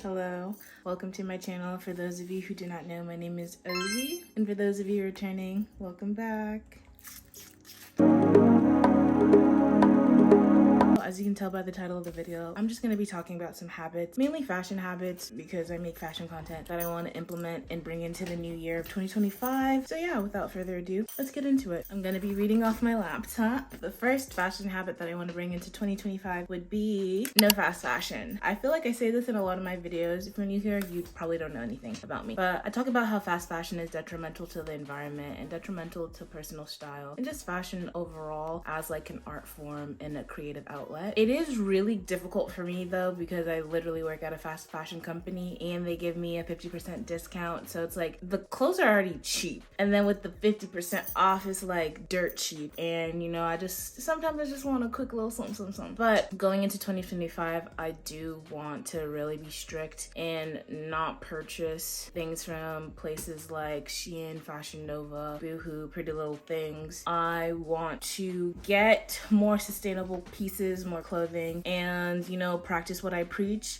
Hello, welcome to my channel. For those of you who do not know, my name is Ozzy, and for those of you returning, welcome back. As you can tell by the title of the video, I'm just going to be talking about some habits, mainly fashion habits, because I make fashion content that I want to implement and bring into the new year of 2025. So yeah, without further ado, let's get into it. I'm going to be reading off my laptop. The first fashion habit that I want to bring into 2025 would be no fast fashion. I feel like I say this in a lot of my videos. If you're new here, you probably don't know anything about me, but I talk about how fast fashion is detrimental to the environment and detrimental to personal style and just fashion overall as like an art form and a creative outlet. It is really difficult for me though, because I literally work at a fast fashion company and they give me a 50% discount. So it's like the clothes are already cheap. And then with the 50% off, it's like dirt cheap. And you know, sometimes I just want a quick little something. But going into 2025, I do want to really be strict and not purchase things from places like Shein, Fashion Nova, Boohoo, Pretty Little Things. I want to get more sustainable pieces, more clothing, and you know, practice what I preach.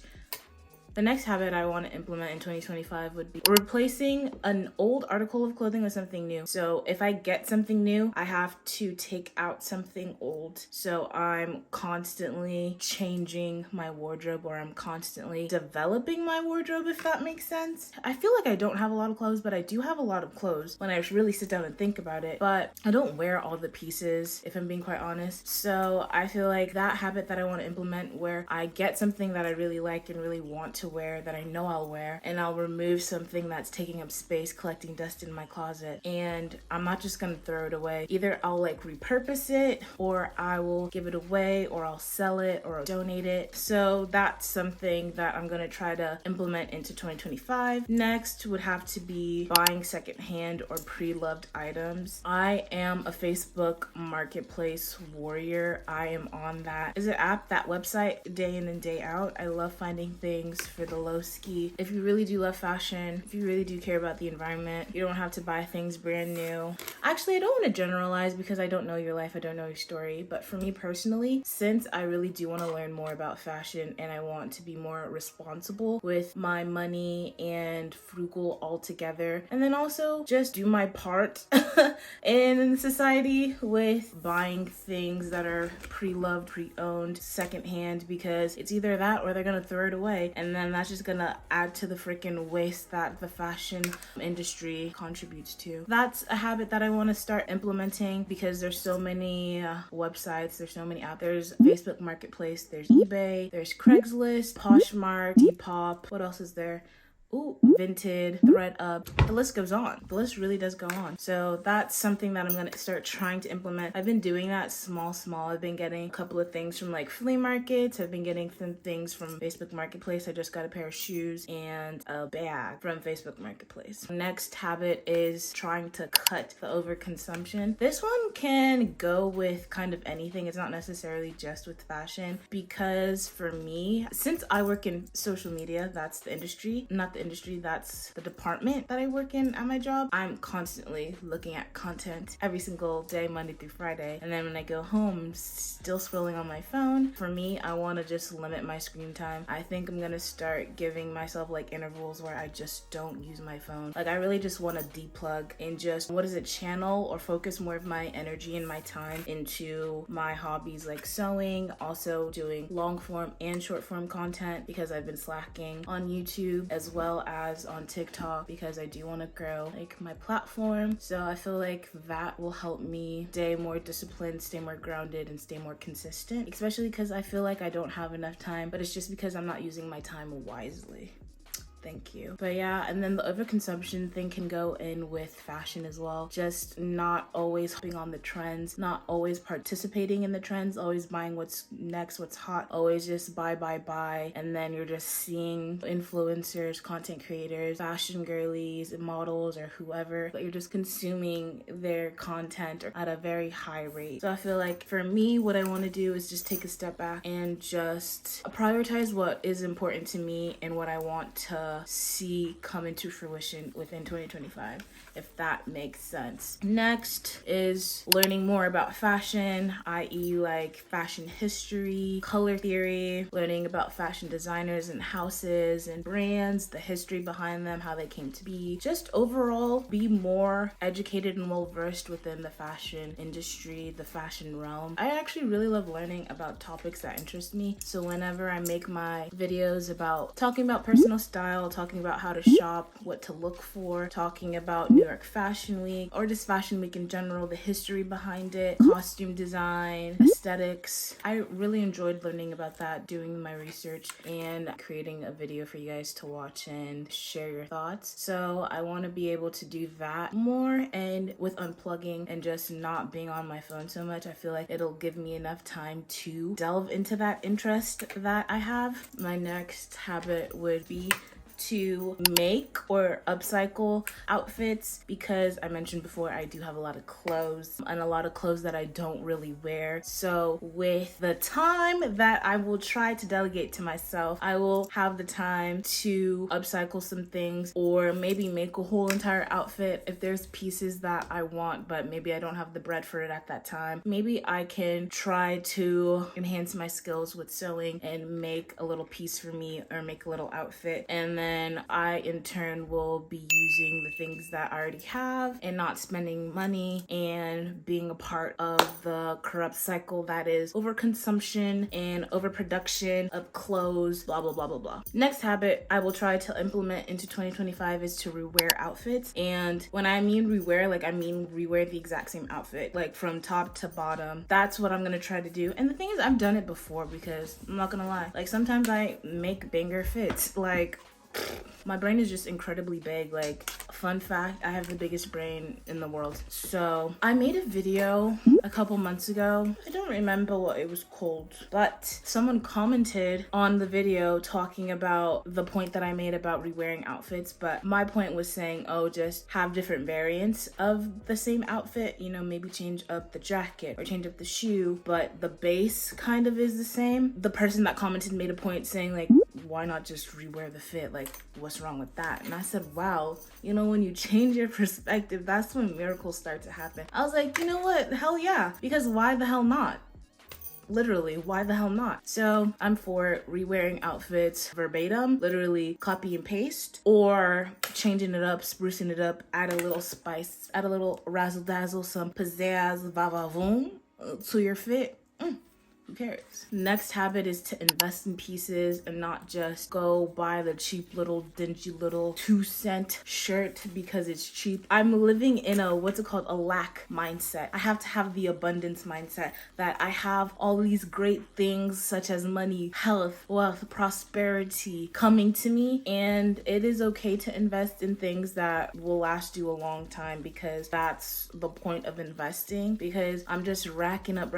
The next habit I want to implement in 2025 would be replacing an old article of clothing with something new. So if I get something new, I have to take out something old. So I'm constantly changing my wardrobe, or I'm constantly developing my wardrobe, if that makes sense. I feel like I don't have a lot of clothes, but I do have a lot of clothes when I really sit down and think about it. But I don't wear all the pieces, if I'm being quite honest. So I feel like that habit that I want to implement, where I get something that I really like and really want to wear, that I know I'll wear, and I'll remove something that's taking up space, collecting dust in my closet, and I'm not just gonna throw it away. Either I'll like repurpose it, or I will give it away, or I'll sell it, or I'll donate it. So that's something that I'm gonna try to implement into 2025. Next would have to be buying secondhand or pre-loved items. I am a Facebook marketplace warrior. I am on that. Is an app, that website, day in and day out. I love finding things for the low ski. If you really do love fashion, if you really do care about the environment, you don't have to buy things brand new. Actually, I don't want to generalize because I don't know your life, I don't know your story, but for me personally, since I really do want to learn more about fashion and I want to be more responsible with my money and frugal altogether, and then also just do my part in society with buying things that are pre-loved, pre-owned, secondhand, because it's either that or they're gonna throw it away, and then that's just gonna add to the freaking waste that the fashion industry contributes to. That's a habit that I want to start implementing, because there's so many websites, there's so many apps. There's Facebook Marketplace, there's eBay, there's Craigslist, Poshmark, Depop. What else is there? Ooh, Vinted, ThreadUp, the list goes on. The list really does go on. So that's something that I'm gonna start trying to implement. I've been doing that small. I've been getting a couple of things from like flea markets. I've been getting some things from Facebook Marketplace. I just got a pair of shoes and a bag from Facebook Marketplace. Next habit is trying to cut the overconsumption. This one can go with kind of anything. It's not necessarily just with fashion, because for me, since I work in social media, that's the industry, not the industry, that's the department that I work in at my job. I'm constantly looking at content every single day, Monday through Friday. And then when I go home, I'm still scrolling on my phone. For me, I want to just limit my screen time. I think I'm gonna start giving myself like intervals where I just don't use my phone. Like I really just want to deplug and just, channel or focus more of my energy and my time into my hobbies, like sewing, also doing long form and short form content, because I've been slacking on YouTube as well as on TikTok, because I do want to grow like my platform. So I feel like that will help me stay more disciplined, stay more grounded, and stay more consistent, especially because I feel like I don't have enough time, but it's just because I'm not using my time wisely. Thank you. But yeah, and then the overconsumption thing can go in with fashion as well. Just not always hopping on the trends, not always participating in the trends, always buying what's next, what's hot, always just buy. And then you're just seeing influencers, content creators, fashion girlies, models, or whoever, but you're just consuming their content at a very high rate. So I feel like for me, what I want to do is just take a step back and just prioritize what is important to me and what I want to to see come into fruition within 2025, if that makes sense. Next is learning more about fashion, i.e. like fashion history, color theory, learning about fashion designers and houses and brands, the history behind them, how they came to be. Just overall be more educated and well versed within the fashion industry, the fashion realm. I actually really love learning about topics that interest me. So whenever I make my videos about talking about personal style, talking about how to shop, what to look for, talking about New York Fashion Week, or just Fashion Week in general, the history behind it, costume design, aesthetics, I really enjoyed learning about that, doing my research, and creating a video for you guys to watch and share your thoughts. So I want to be able to do that more, and with unplugging and just not being on my phone so much, I feel like it'll give me enough time to delve into that interest that I have. My next habit would be to make or upcycle outfits, because I mentioned before I do have a lot of clothes and a lot of clothes that I don't really wear. So with the time that I will try to delegate to myself, I will have the time to upcycle some things, or maybe make a whole entire outfit if there's pieces that I want but maybe I don't have the bread for it at that time. Maybe I can try to enhance my skills with sewing and make a little piece for me, or make a little outfit, and then I in turn will be using the things that I already have and not spending money and being a part of the corrupt cycle that is overconsumption and overproduction of clothes, blah blah blah blah blah. Next habit I will try to implement into 2025 is to rewear outfits. And when I mean rewear, like I mean rewear the exact same outfit, like from top to bottom. That's what I'm gonna try to do. And the thing is, I've done it before, because I'm not gonna lie, like sometimes I make banger fits. Like my brain is just incredibly big. Like, fun fact, I have the biggest brain in the world. So I made a video a couple months ago. I don't remember what it was called, but someone commented on the video talking about the point that I made about rewearing outfits. But my point was saying, oh, just have different variants of the same outfit, you know, maybe change up the jacket or change up the shoe, but the base kind of is the same. The person that commented made a point saying, like, why not just rewear the fit? Like, what's wrong with that? And I said, wow, you know, when you change your perspective, that's when miracles start to happen. I was like, you know what? Hell yeah. Because why the hell not? Literally, why the hell not? So I'm for rewearing outfits verbatim, literally copy and paste, or changing it up, sprucing it up, add a little spice, add a little razzle dazzle, some pizzazz, va-va-voom to your fit. Who cares? Next habit is to invest in pieces and not just go buy the cheap little dingy little 2-cent shirt because it's cheap. I'm living in a, what's it called, a lack mindset. I have to have the abundance mindset, that I have all these great things such as money, health, wealth, prosperity coming to me, and it is okay to invest in things that will last you a long time, because that's the point of investing. Because I'm just racking up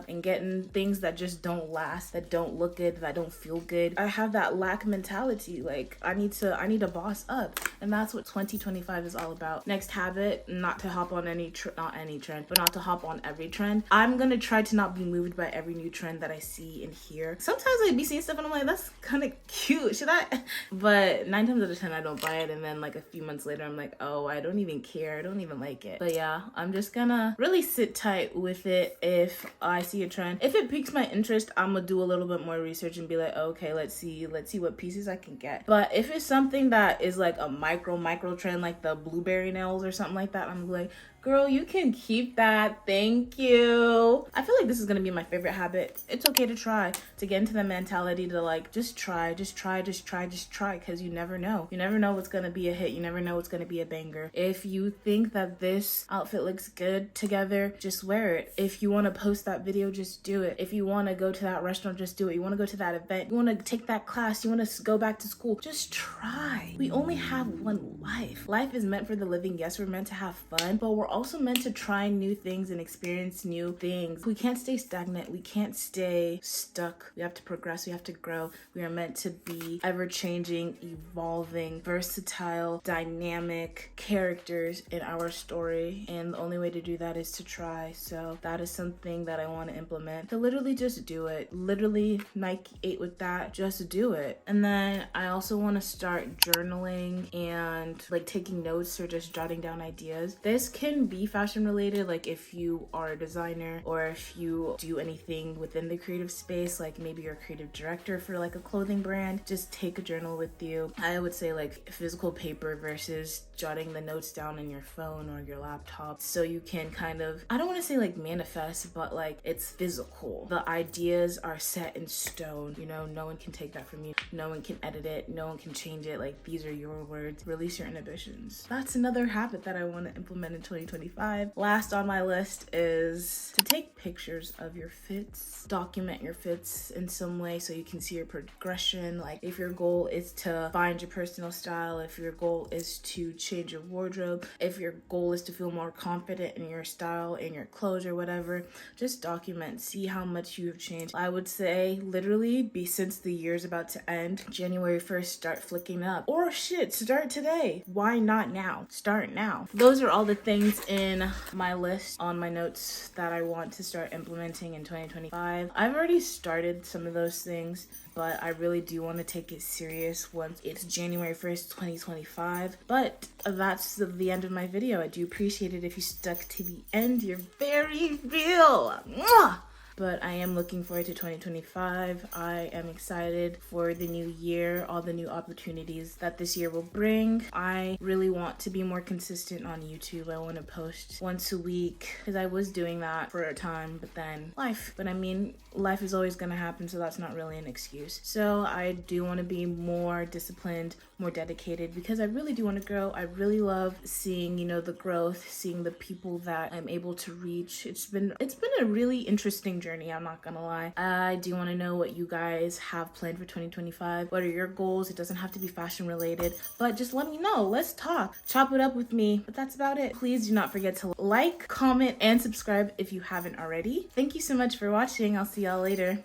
and getting things that just don't last, that don't look good, that don't feel good. I have that lack mentality. Like, I need to boss up, and that's what 2025 is all about. Next habit, not to hop on not to hop on every trend. I'm gonna try to not be moved by every new trend that I see and hear. Sometimes I be seeing stuff and I'm like, that's kind of cute, should I? But 9 times out of 10 I don't buy it, and then like a few months later I'm like, oh, I don't even care, I don't even like it. But yeah, I'm just gonna really sit tight with it. If I see a trend, if it piques my interest, I'm gonna do a little bit more research and be like, okay, let's see what pieces I can get. But if it's something that is like a micro trend, like the blueberry nails or something like that, I'm like, girl, you can keep that, thank you. I feel like this is gonna be my favorite habit. It's okay to try, to get into the mentality to like, just try, because you never know what's gonna be a hit. You never know what's gonna be a banger. If you think that this outfit looks good together, just wear it. If you want to post that video, just do it. If you want to go to that restaurant, just do it. You want to go to that event, you want to take that class, you want to go back to school, just try. We only have one life. Life is meant for the living. Yes, we're meant to have fun, but we're also meant to try new things and experience new things. We can't stay stagnant. We can't stay stuck. We have to progress. We have to grow. We are meant to be ever-changing, evolving, versatile, dynamic characters in our story. And the only way to do that is to try. So that is something that I want to implement. To literally just do it. Literally Nike 8 with that. Just do it. And then I also want to start journaling and like taking notes or just jotting down ideas. This can be fashion related, like if you are a designer or if you do anything within the creative space, like maybe you're a creative director for like a clothing brand, just take a journal with you. I would say like physical paper versus jotting the notes down in your phone or your laptop, so you can kind of, I don't want to say like manifest, but like it's physical. The ideas are set in stone, you know, no one can take that from you. No one can edit it. No one can change it. Like, these are your words. Release your inhibitions. That's another habit that I want to implement in 2025. Last on my list is to take pictures of your fits. Document your fits in some way so you can see your progression. Like, if your goal is to find your personal style, if your goal is to change your wardrobe, if your goal is to feel more confident in your style, in your clothes or whatever, just document. See how much you've changed. I would say literally since the year's about to end, January 1st, start flicking up. Or shit, start today. Why not now? Start now. Those are all the things in my list on my notes that I want to start implementing in 2025. I've already started some of those things, but I really do want to take it serious once it's January 1st, 2025. But that's the end of my video. I do appreciate it if you stuck to the end. You're very real. Mwah! But I am looking forward to 2025. I am excited for the new year, all the new opportunities that this year will bring. I really want to be more consistent on YouTube. I want to post once a week because I was doing that for a time, but then life. But I mean, life is always going to happen, so that's not really an excuse. So I do want to be more disciplined, more dedicated, because I really do want to grow. I really love seeing, you know, the growth, seeing the people that I'm able to reach. It's been a really interesting journey, I'm not gonna lie. I do want to know what you guys have planned for 2025. What are your goals? It doesn't have to be fashion related, but just let me know. Let's talk. Chop it up with me. But that's about it. Please do not forget to like, comment, and subscribe if you haven't already. Thank you so much for watching. I'll see y'all later.